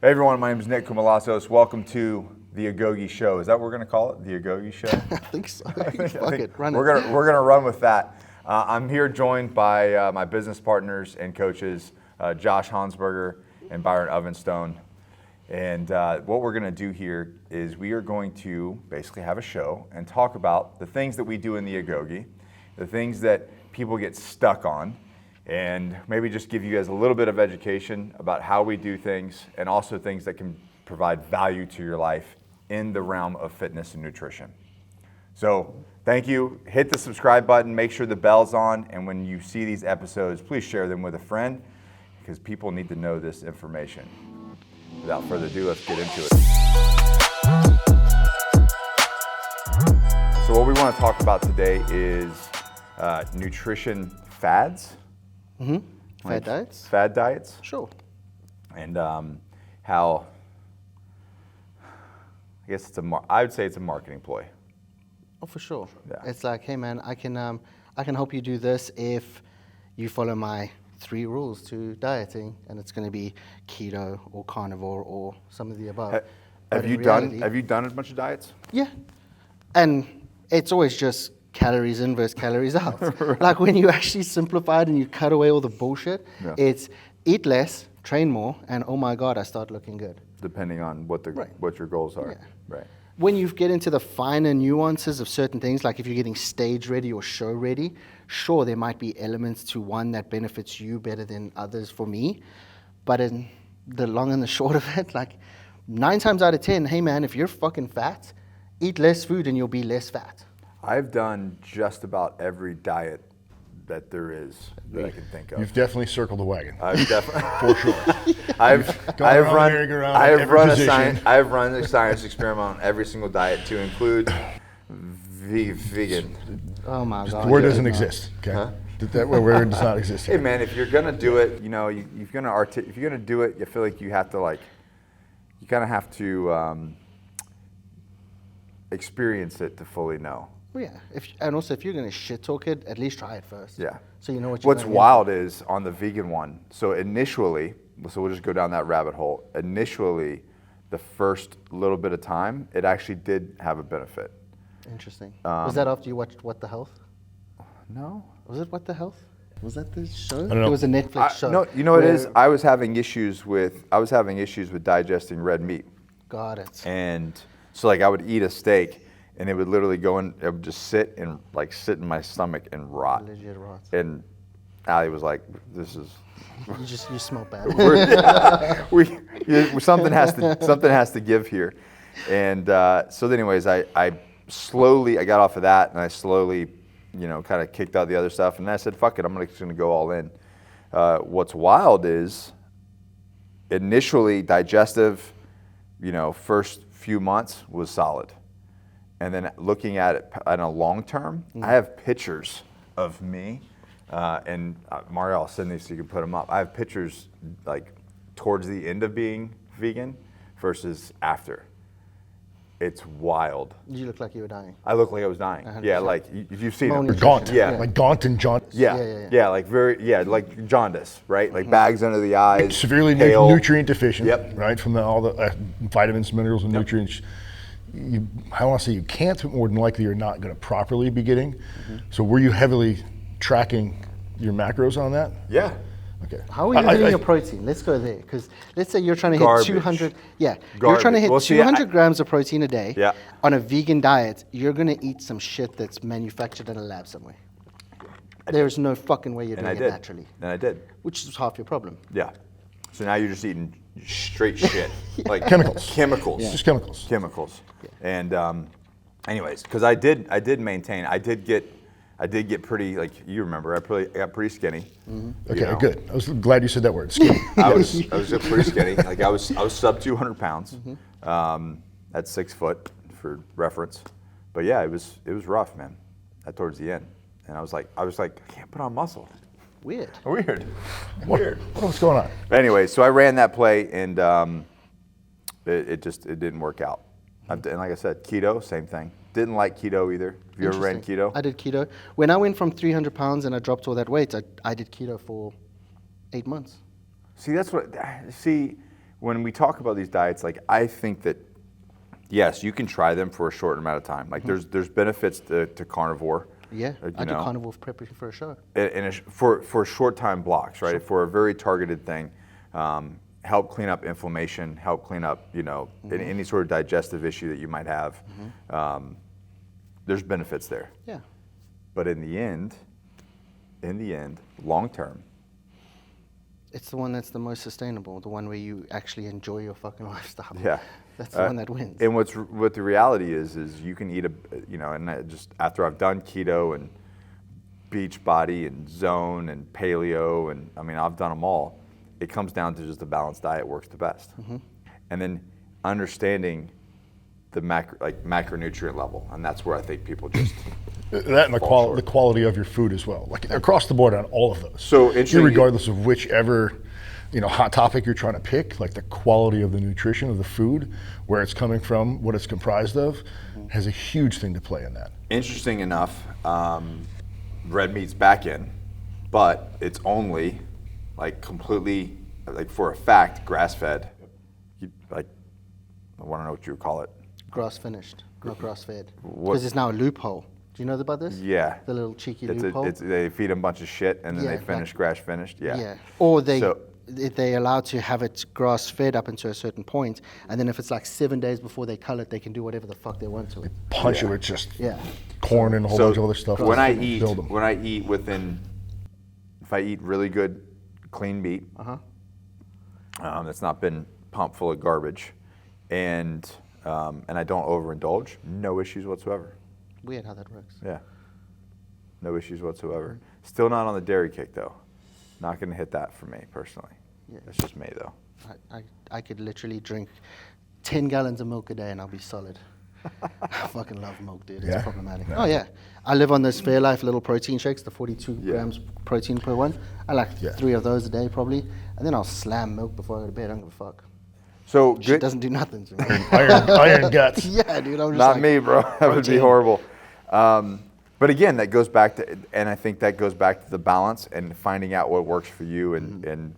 Hey everyone, my name is Nick Kumalassos. Welcome to the Agogi Show. Is that what we're going to call it? The Agogi Show? I think so. Fuck it, run we're it. We're gonna run with that. I'm here joined by my business partners and coaches, Josh Hansberger and Byron Ovenstone. And what we're going to do here is we are going to basically have a show and talk about the things that we do in the Agogi, the things that people get stuck on, and maybe just give you guys a little bit of education about how we do things and also things that can provide value to your life in the realm of fitness and nutrition. So thank you. Hit the subscribe button, make sure the bell's on, and when you see these episodes, please share them with a friend because people need to know this information. Without further ado, let's get into it. So what we want to talk about today is nutrition fads. Mm-hmm. Fad diets? Fad diets. Sure. And how, I guess I would say it's a marketing ploy. Oh, for sure. Yeah. It's like, hey man, I can help you do this if you follow my 3 rules to dieting, and it's going to be keto or carnivore or some of the above. Have you done a bunch of diets? Yeah. And it's always just calories in versus calories out. Right. Like when you actually simplify it and you cut away all the bullshit, it's eat less, train more, and oh my God, I start looking good. Depending on what your goals are. Yeah. Right. When you get into the finer nuances of certain things, like if you're getting stage ready or show ready, sure, there might be elements to one that benefits you better than others for me. But in the long and the short of it, like 9 times out of 10, hey man, if you're fucking fat, eat less food and you'll be less fat. I've done just about every diet that there is that I can think of. You've definitely circled the wagon. I've definitely, for sure. I've run a science experiment on every single diet to include vegan. Oh my God. The word doesn't exist. Okay. Huh? That word does not exist. Hey man, if you're gonna do it, if you're gonna do it, you feel like you have to you kind of have to experience it to fully know. Well, yeah, and also if you're going to shit talk it, at least try it first. Yeah. So you know what you're What's wild is on the vegan one, so we'll just go down that rabbit hole. Initially, the first little bit of time, it actually did have a benefit. Interesting. Was that after you watched What the Health? No. Was it What the Health? Was that the show? I don't know. It was a Netflix show. No, you know what it is? I was having issues with digesting red meat. Got it. And so I would eat a steak, and it would literally it would just sit in my stomach and rot. Legit rot. And Allie was like, "This is." You smell bad. Something has to give here, and so anyways, I got off of that, and I slowly, kind of kicked out the other stuff, and then I said, "Fuck it, I'm just gonna go all in." What's wild is, initially digestive, first few months was solid. And then looking at it on a long term, I have pictures of me, and Mario, I'll send these so you can put them up. I have pictures towards the end of being vegan versus after. It's wild. You look like you were dying. I look like I was dying. 100%. Yeah, you've seen it. You're gaunt. Yeah. Like gaunt and jaundice. Yeah, like jaundice, right? Like bags under the eyes. Severely nutrient deficient. Yep. Right, from all the vitamins, minerals, and nutrients. I want to say you can't, but more than likely you're not going to properly be getting. Mm-hmm. So were you heavily tracking your macros on that? Yeah. Okay. How are you doing your protein? Let's go there, because let's say you're trying to hit 200. Yeah. Garbage. You're trying to hit 200 grams of protein a day. Yeah. On a vegan diet, you're going to eat some shit that's manufactured in a lab somewhere. There's no fucking way you're doing it naturally. And I did. Which is half your problem. Yeah. So now you're just eating straight shit, like chemicals. Yeah. Just chemicals. Yeah. And anyways, because I did maintain. I did get pretty, you remember, I got pretty skinny. Mm-hmm. Okay, good. I was glad you said that word, skinny. I was pretty skinny. I was sub 200 pounds. At 6 foot for reference. But yeah, it was rough, man. Towards the end, and I was like, I can't put on muscle. Weird. Weird. What's going on? Anyway, so I ran that play, and it didn't work out. And like I said, keto, same thing. Didn't like keto either. Have you ever ran keto? I did keto. When I went from 300 pounds and I dropped all that weight, I did keto for 8 months. See, when we talk about these diets, like I think that yes, you can try them for a short amount of time. Like there's benefits to carnivore. Yeah, I do carnivore preparation for a show. For short time blocks, right? Sure. For a very targeted thing, help clean up inflammation, help clean up, any sort of digestive issue that you might have. There's benefits there. Yeah. But in the end, long term, it's the one that's the most sustainable, the one where you actually enjoy your fucking lifestyle. Yeah. That's the one that wins. And what the reality is you can eat just after I've done keto and Beachbody and Zone and Paleo, and I mean, I've done them all. It comes down to just a balanced diet works the best. And then understanding the macronutrient level, and that's where I think people just that and the quality of your food as well, like across the board on all of those. So regardless of whichever hot topic you're trying to pick, like the quality of the nutrition of the food, where it's coming from, what it's comprised of, has a huge thing to play in that. Interesting enough, red meat's back in, but it's only completely, for a fact, grass-fed. I want to know what you would call it. Grass-finished, not grass-fed. Because it's now a loophole. Do you know about this? Yeah. The little cheeky loophole? They feed them a bunch of shit and then they finish grass-finished. Yeah. Yeah. Or they're allowed to have it grass-fed up until a certain point, and then if it's 7 days before they cull it, they can do whatever the fuck they want to it. Punch it with just corn and a whole bunch of other stuff. When I eat if I eat really good clean meat, that's not been pumped full of garbage, and I don't overindulge, no issues whatsoever. Weird how that works. Yeah, no issues whatsoever. Still not on the dairy kick though. Not going to hit that for me personally. Yeah. That's just me though. I could literally drink 10 gallons of milk a day and I'll be solid. I fucking love milk, dude. It's problematic. No. Oh yeah, I live on those Fairlife little protein shakes, the 42 grams protein per one. I like 3 of those a day probably, and then I'll slam milk before I go to bed. I don't give a fuck. So Shit doesn't do nothing to me. iron guts. Yeah, dude. I'm just not me, bro. That would be horrible. But again, that goes back to, and I think that goes back to the balance and finding out what works for you, and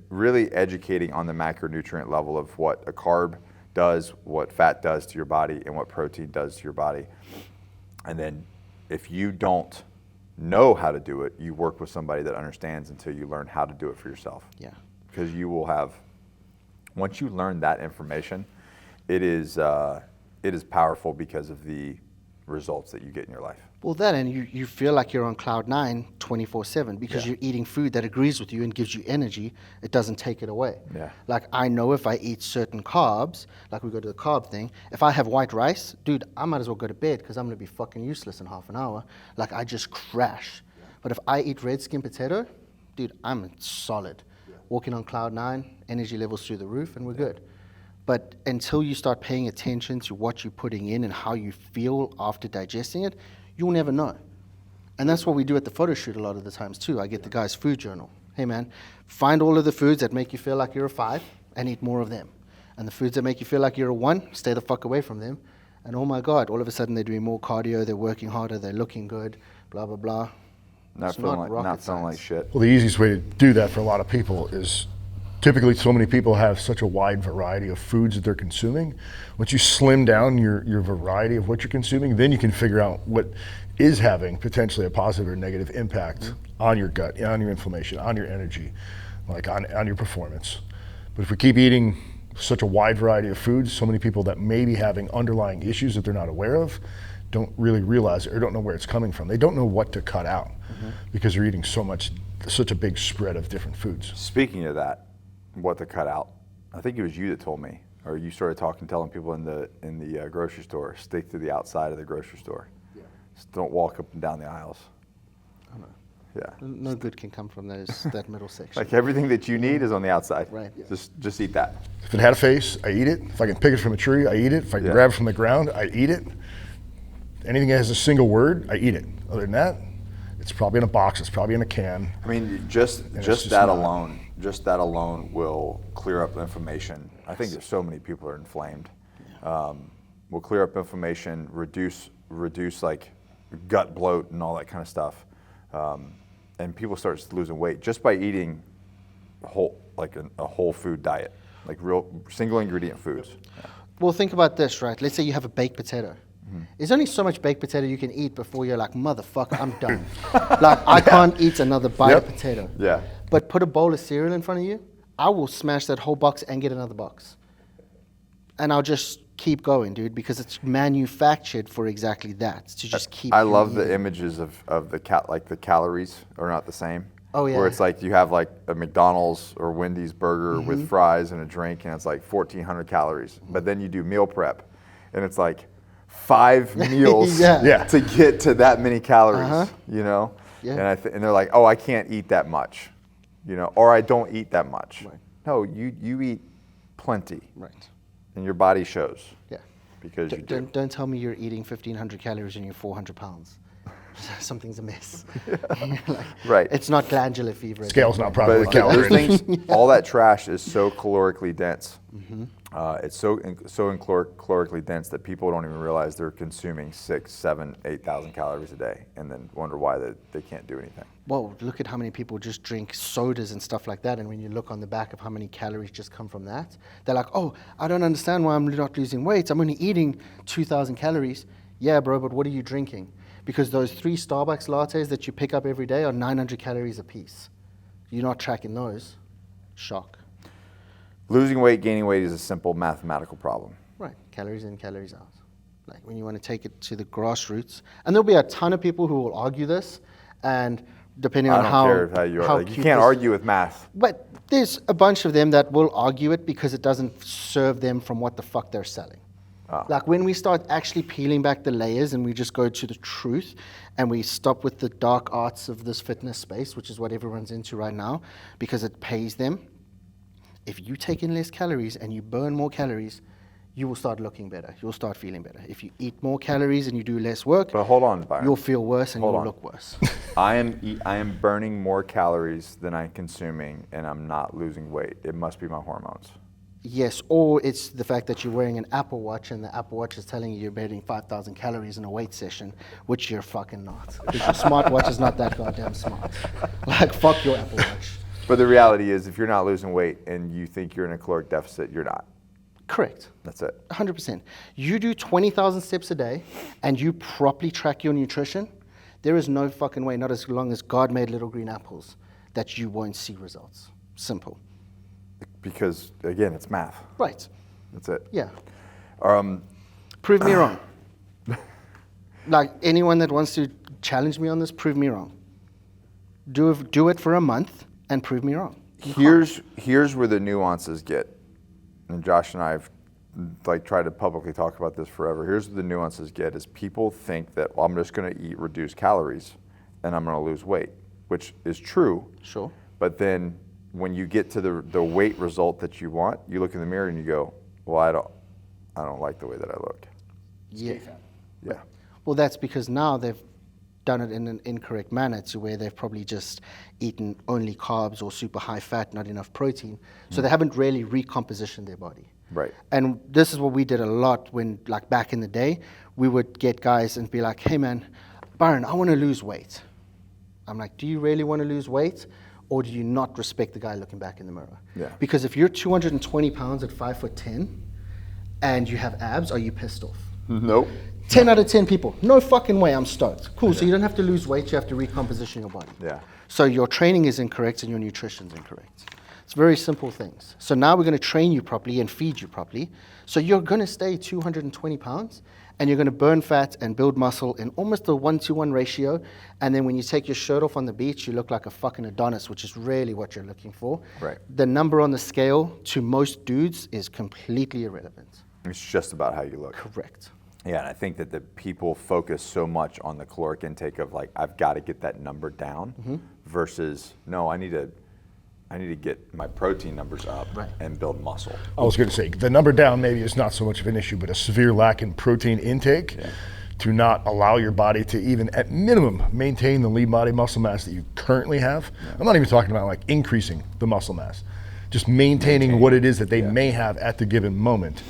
really educating on the macronutrient level of what a carb does, what fat does to your body, and what protein does to your body. And then if you don't know how to do it, you work with somebody that understands until you learn how to do it for yourself. Yeah. Because you will have, once you learn that information, it is powerful because of the results that you get in your life. Well, that, and you feel like you're on cloud 9 24/7 because you're eating food that agrees with you and gives you energy. It doesn't take it away. Yeah. Like I know if I eat certain carbs, like we go to the carb thing, if I have white rice, dude, I might as well go to bed because I'm going to be fucking useless in half an hour. Like I just crash. Yeah. But if I eat red skin potato, dude, I'm solid. Yeah. Walking on cloud 9, energy levels through the roof, and we're good. But until you start paying attention to what you're putting in and how you feel after digesting it, you'll never know. And that's what we do at the photo shoot a lot of the times too. I get the guy's food journal. Hey man, find all of the foods that make you feel like you're a 5 and eat more of them. And the foods that make you feel like you're a 1, stay the fuck away from them. And oh my God, all of a sudden they're doing more cardio, they're working harder, they're looking good, blah, blah, blah. Not feeling like shit. Well, the easiest way to do that for a lot of people is typically so many people have such a wide variety of foods that they're consuming. Once you slim down your variety of what you're consuming, then you can figure out what is having potentially a positive or negative impact on your gut, on your inflammation, on your energy, like on your performance. But if we keep eating such a wide variety of foods, so many people that may be having underlying issues that they're not aware of don't really realize it or don't know where it's coming from. They don't know what to cut out because they're eating such a big spread of different foods. Speaking of that, what to cut out, I think it was you that told me, or you started telling people in the grocery store, stick to the outside of the grocery store. Yeah. Just don't walk up and down the aisles. I know. Yeah. No good can come from that middle section. Like everything that you need is on the outside. Right. Yeah. Just eat that. If it had a face, I eat it. If I can pick it from a tree, I eat it. If I can grab it from the ground, I eat it. Anything that has a single word, I eat it. Other than that, it's probably in a box. It's probably in a can. I mean, just that alone will clear up inflammation. I think there's so many people are inflamed. Will clear up inflammation, reduce like gut bloat and all that kind of stuff, and people start losing weight just by eating a whole food diet. like real single ingredient foods. Yeah. Well, think about this, right? Let's say you have a baked potato. There's only so much baked potato you can eat before you're like, motherfucker, I'm done. Like, I can't eat another bite of potato. Yeah. But put a bowl of cereal in front of you, I will smash that whole box and get another box. And I'll just keep going, dude, because it's manufactured for exactly that, to just keep I love eating. the images of the the calories are not the same. Oh, yeah. Where it's like you have like a McDonald's or Wendy's burger with fries and a drink, and it's like 1,400 calories. But then you do meal prep, and it's like 5 meals Yeah. to get to that many calories. You know, Yeah. and they're like, oh, I can't eat that much, you know, or I don't eat that much. Right. No, you eat plenty, Right. and your body shows. Yeah. Because you do. Don't tell me you're eating 1,500 calories and you're 400 pounds. Something's amiss. Like, Right. It's not glandular fever. Scale's not But properly there's calibrated. things, all that trash is so calorically dense. It's so calorically dense that people don't even realize they're consuming 6,000, 7,000, 8,000 calories a day, and then wonder why they can't do anything. Well, look at how many people just drink sodas and stuff like that, and when you look on the back of how many calories just come from that, they're like, oh, I don't understand why I'm not losing weight. I'm only eating 2,000 calories. Yeah, bro, but what are you drinking? Because those 3 Starbucks lattes that you pick up every day are 900 calories a piece. You're not tracking those. Shock. Losing weight, gaining weight is a simple mathematical problem. Right, calories in, calories out. Like when you want to take it to the grassroots, and there'll be a ton of people who will argue this, and depending I on don't how care how you are. Like, you cute can't this- argue with math. But there's a bunch of them that will argue it because it doesn't serve them from what the fuck they're selling. Like when we start actually peeling back the layers and we just go to the truth and we stop with the dark arts of this fitness space, which is what everyone's into right now, because it pays them. If you take in less calories and you burn more calories, you will start looking better. You'll start feeling better. If you eat more calories and you do less work, But hold on, Byron. you'll feel worse and Hold you'll on. look worse. I am burning more calories than I'm consuming, and I'm not losing weight. It must be my hormones. Yes, or it's the fact that you're wearing an Apple Watch and the Apple Watch is telling you you're burning 5,000 calories in a weight session, which you're fucking not. Because your smartwatch is not that goddamn smart. Like, fuck your Apple Watch. But the reality is, if you're not losing weight and you think you're in a caloric deficit, you're not. Correct. That's it. 100%. You do 20,000 steps a day and you properly track your nutrition, there is no fucking way, not as long as God made little green apples, that you won't see results. Simple. Because, again, it's math. Right. That's it. Yeah. Prove me wrong. Like anyone that wants to challenge me on this, prove me wrong. Do it for a month and prove me wrong. Here's where the nuances get, and Josh and I have like tried to publicly talk about this forever. Here's where the nuances get is people think that, well, I'm just going to eat reduced calories and I'm going to lose weight, which is true. Sure. But then when you get to the weight result that you want, you look in the mirror and you go, well, I don't like the way that I look. Yeah. Yeah. Well, that's because now they've done it in an incorrect manner to where they've probably just eaten only carbs or super high fat, not enough protein. So they haven't really recompositioned their body. Right. And this is what we did a lot when, like back in the day, we would get guys and be like, hey man, Byron, I want to lose weight. I'm like, do you really want to lose weight? Or do you not respect the guy looking back in the mirror? Yeah. Because if you're 220 pounds at 5'10" and you have abs, are you pissed off? Nope. 10 out of 10 people, no fucking way, I'm stoked. Cool, so you don't have to lose weight, you have to recomposition your body. Yeah. So your training is incorrect and your nutrition's incorrect. It's very simple things. So now we're gonna train you properly and feed you properly. So you're gonna stay 220 pounds and you're gonna burn fat and build muscle in almost a 1-to-1 ratio. And then when you take your shirt off on the beach, you look like a fucking Adonis, which is really what you're looking for. Right. The number on the scale to most dudes is completely irrelevant. It's just about how you look. Correct. Yeah, and I think that the people focus so much on the caloric intake of like, I've got to get that number down versus, no, I need to get my protein numbers up and build muscle. I was going to say, the number down maybe is not so much of an issue, but a severe lack in protein intake to not allow your body to even, at minimum, maintain the lean body muscle mass that you currently have. I'm not even talking about like increasing the muscle mass, just maintaining what it is that they may have at the given moment.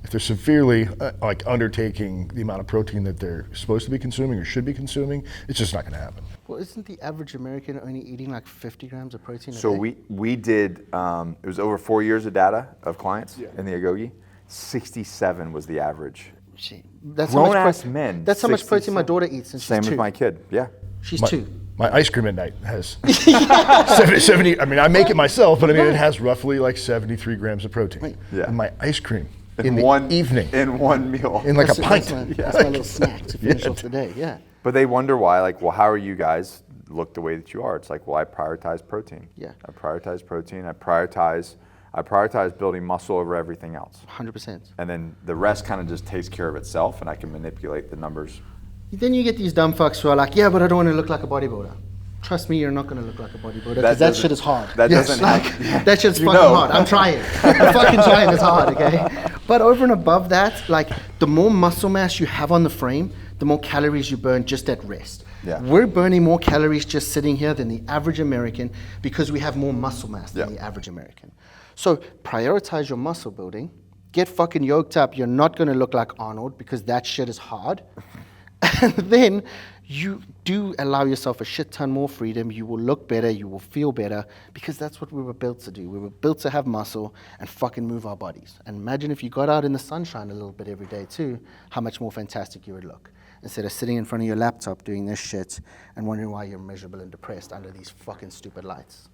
If they're severely like undertaking the amount of protein that they're supposed to be consuming or should be consuming, it's just not going to happen. Well, isn't the average American only eating like 50 grams of protein a So day? we did, it was over 4 years of data of clients in the Agogi. 67 was the average. Shit. That's how much Grown-ass men. That's how much protein my 67. daughter eats, and she's Same 2. with my kid, yeah. She's my, 2. My ice cream at night has 70, I mean, I make it myself, but I mean, it has roughly like 73 grams of protein. Right. Yeah. And my ice cream In in the one evening, In one meal. in like a That's pint. that's my little snack to finish off the day. Yeah. But they wonder why, like, well, how are you guys look the way that you are? It's like, well, I prioritize protein. Yeah. I prioritize protein. I prioritize building muscle over everything else. 100%. And then the rest kind of just takes care of itself, and I can manipulate the numbers. Then you get these dumb fucks who are like, yeah, but I don't want to look like a bodybuilder. Trust me, you're not going to look like a bodybuilder because that shit is hard. That doesn't That shit's fucking hard. I'm trying. I'm fucking trying. It's hard, okay? But over and above that, like the more muscle mass you have on the frame, the more calories you burn just at rest. Yeah. We're burning more calories just sitting here than the average American because we have more muscle mass than the average American. So prioritize your muscle building. Get fucking yoked up. You're not going to look like Arnold because that shit is hard. And then you do allow yourself a shit ton more freedom. You will look better. You will feel better because that's what we were built to do. We were built to have muscle and fucking move our bodies. And imagine if you got out in the sunshine a little bit every day too, how much more fantastic you would look. Instead of sitting in front of your laptop doing this shit and wondering why you're miserable and depressed under these fucking stupid lights.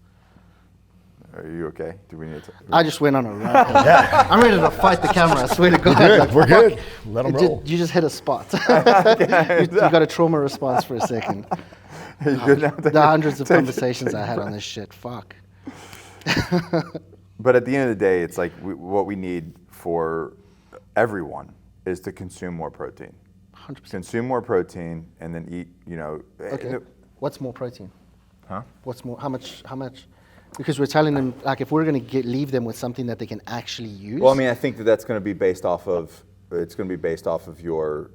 Are you okay? Do we need to? I just went on a rant. I'm ready to fight the camera, I swear to God. Good, Like, we're fuck. good. Let them You roll. you just hit a spot. you got a trauma response for a second. You good now? The hundreds of conversations I had on this shit, fuck. But at the end of the day, it's like what we need for everyone is to consume more protein. 100%. Consume more protein and then eat, you know. Okay. What's more protein? Huh? What's more? How much? Because we're telling them, like, if we're going to leave them with something that they can actually use. Well, I mean, I think that's going to be based off of, it's going to be based off of your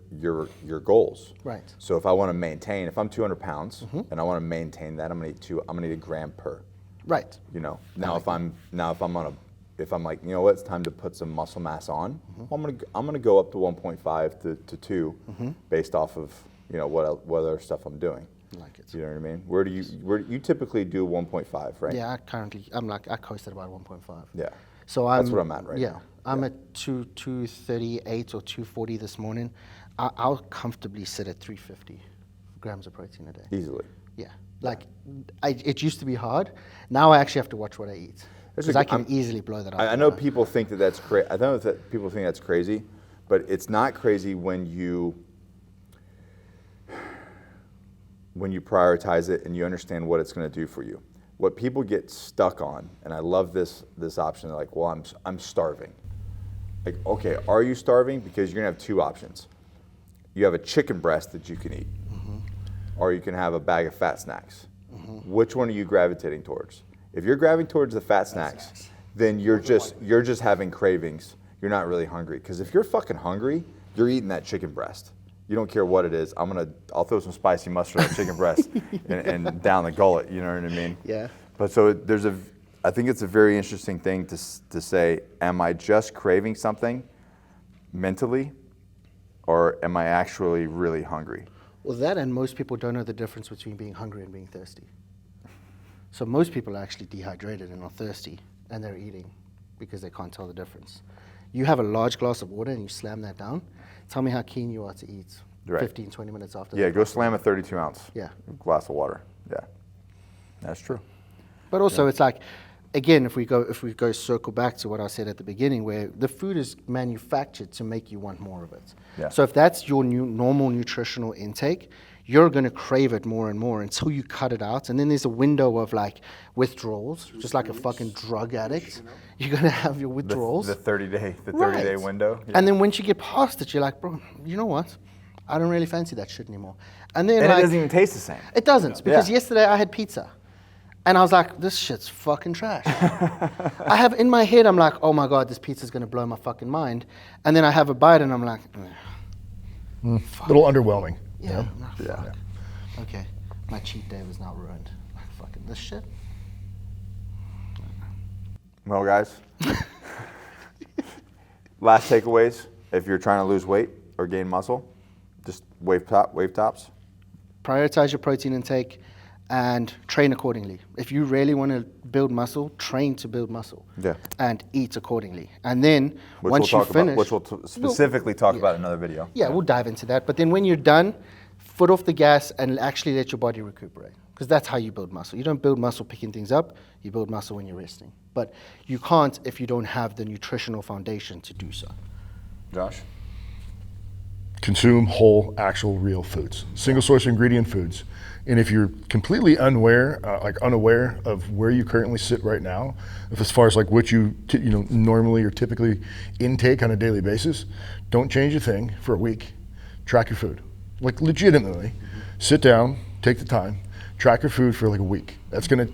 goals. Right. So if I want to maintain, if I'm 200 pounds and I want to maintain that, I'm going to eat a gram per. Right. You know, if I'm like, you know what, it's time to put some muscle mass on, I'm gonna go up to 1.5 to 2 based off of, you know, what other stuff I'm doing. I like it. You know what I mean? Where do you typically do 1.5, right? Yeah, I coast at about 1.5. Yeah. So That's what I'm at right now. Yeah, I'm at 238 or 240 this morning. I'll comfortably sit at 350 grams of protein a day. Easily. Yeah, like it used to be hard. Now I actually have to watch what I eat because I can easily blow that up. I know people think that's crazy. I know that people think that's crazy, but it's not crazy when you prioritize it and you understand what it's going to do for you. What people get stuck on, and I love this option. They're like, well, I'm starving. Like, okay, are you starving? Because you're going to have 2 options. You have a chicken breast that you can eat, or you can have a bag of fat snacks. Which one are you gravitating towards? If you're gravitating towards the fat snacks, then you're just having cravings. You're not really hungry. Because if you're fucking hungry, you're eating that chicken breast. You don't care what it is. I'll throw some spicy mustard on chicken breast and down the gullet. You know what I mean? Yeah. But so I think it's a very interesting thing to say, am I just craving something mentally, or am I actually really hungry? Well, that and most people don't know the difference between being hungry and being thirsty. So most people are actually dehydrated and not thirsty, and they're eating because they can't tell the difference. You have a large glass of water and you slam that down. Tell me how keen you are to eat 15, 20 minutes after that. Yeah, go slam a 32-ounce glass of water. Yeah, that's true. But also it's like, again, if we go circle back to what I said at the beginning, where the food is manufactured to make you want more of it. Yeah. So if that's your normal nutritional intake, you're going to crave it more and more until you cut it out. And then there's a window of like withdrawals, just like a fucking drug addict. You're going to have your withdrawals. The 30-day window. Yeah. And then once you get past it, you're like, bro, you know what? I don't really fancy that shit anymore. And then And it doesn't even taste the same. It doesn't, because Yeah. yesterday I had pizza. And I was like, this shit's fucking trash. I have in my head, I'm like, oh my God, this pizza's gonna blow my fucking mind. And then I have a bite and I'm like, A little underwhelming. yeah. I'm like, Yeah. fuck. Okay, my cheat day was now ruined. Like, fucking this shit. Well, guys, last takeaways. If you're trying to lose weight or gain muscle, just wave tops. prioritize your protein intake and train accordingly. If you really want to build muscle, train to build muscle. Yeah. And eat accordingly. And then Which once we'll you talk finish, about, which we'll specifically talk about in another video. yeah, we'll dive into that. But then when you're done, foot off the gas and actually let your body recuperate. Because that's how you build muscle. You don't build muscle picking things up. You build muscle when you're resting. But you can't if you don't have the nutritional foundation to do so. Josh? Consume whole, actual, real foods, single source ingredient foods. And if you're completely unaware of where you currently sit right now, if as far as like what you normally or typically intake on a daily basis, don't change a thing for a week. Track your food, like legitimately. Sit down, take the time, track your food for like a week. That's gonna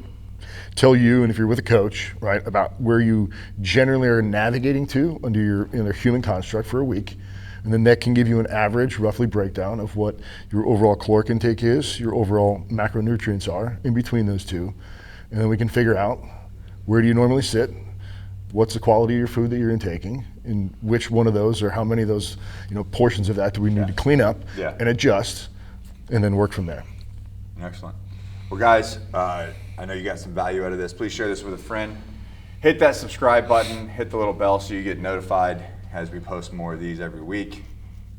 tell you, and if you're with a coach, right, about where you generally are navigating to under your human construct for a week. And then that can give you an average, roughly breakdown of what your overall caloric intake is, your overall macronutrients are in between those two. And then we can figure out where do you normally sit, what's the quality of your food that you're intaking, and which one of those or how many of those portions of that do we need to clean up and adjust, and then work from there. Excellent. Well, guys, I know you got some value out of this. Please share this with a friend. Hit that subscribe button, hit the little bell so you get notified as we post more of these every week.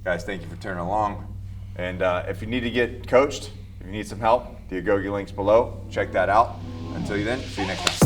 Guys, thank you for turning along. And if you need to get coached, if you need some help, the Agogi link's below. Check that out. Until then, see you next time.